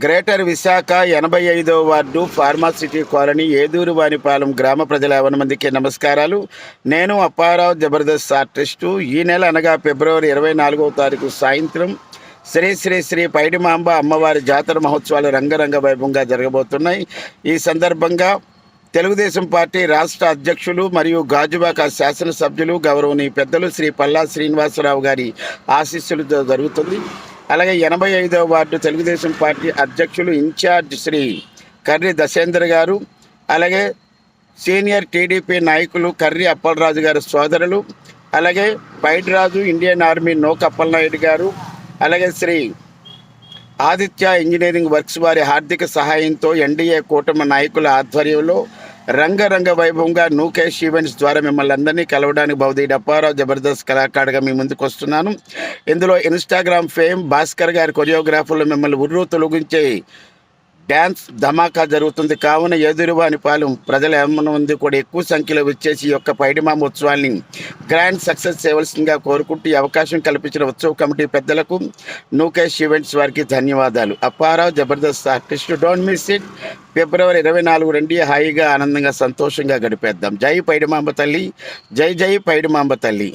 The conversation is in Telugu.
గ్రేటర్ విశాఖ 85వ ward Pharma City colony Eduru Vanipalem గ్రామ ప్రజల 50 మందికి నమస్కారాలు. నేను అప్పారావు జబర్దస్త్ ఆర్టిస్టు. ఈ నెల అనగా ఫిబ్రవరి 24వ తారీఖు సాయంత్రం శ్రీ శ్రీ శ్రీ పైడిమాంబ అమ్మవారి జాతర మహోత్సవాలు రంగరంగ వైభవంగా జరగబోతున్నాయి. ఈ సందర్భంగా తెలుగుదేశం పార్టీ రాష్ట్ర అధ్యక్షులు మరియు గాజువాక శాసనసభ్యులు గౌరవనీయ పెద్దలు శ్రీ పల్లా శ్రీనివాసరావు గారి ఆశీస్సులతో జరుగుతుంది. అలాగే 85వ వార్డు తెలుగుదేశం పార్టీ అధ్యక్షులు ఇన్ఛార్జ్ శ్రీ కర్రి దశేందర్ గారు, అలాగే సీనియర్ టీడీపీ నాయకులు కర్రి అప్పలరాజు గారి సోదరులు, అలాగే పైడిరాజు ఇండియన్ ఆర్మీ నోక అప్పలనాయుడు గారు, అలాగే శ్రీ ఆదిత్య ఇంజనీరింగ్ వర్క్స్ వారి ఆర్థిక సహాయంతో ఎన్డీఏ కూటమి నాయకుల ఆధ్వర్యంలో రంగరంగ వైభవంగా నూకేష్ ఈవెంట్స్ ద్వారా మిమ్మల్ని అందరినీ కలవడానికి బౌద్ధ అప్పారావు జబర్దస్త్ కళాకారుడిగా మీ ముందుకు వస్తున్నాను. ఇందులో ఇన్స్టాగ్రామ్ ఫేమ్ భాస్కర్ గారి కొరియోగ్రాఫర్లో మిమ్మల్ని ఉర్రూ తొలగించే డ్యాన్స్ ధమాకా జరుగుతుంది. కావున ఎదురువానిపాలెం ప్రజల 50 మంది కూడా ఎక్కువ సంఖ్యలో వచ్చేసి ఈ యొక్క పైడిమాంబ ఉత్సవాన్ని గ్రాండ్ సక్సెస్ చేయవలసిందిగా కోరుకుంటూ ఈ అవకాశం కల్పించిన ఉత్సవ కమిటీ పెద్దలకు నూకేష్ ఈవెంట్స్ వారికి ధన్యవాదాలు. Apparao Jabardasth artist. Don't miss it. ఫిబ్రవరి 24 రండి. హాయిగా ఆనందంగా సంతోషంగా గడిపేద్దాం. జై పైడిమాంబ తల్లి, జై జై పైడిమాంబ తల్లి.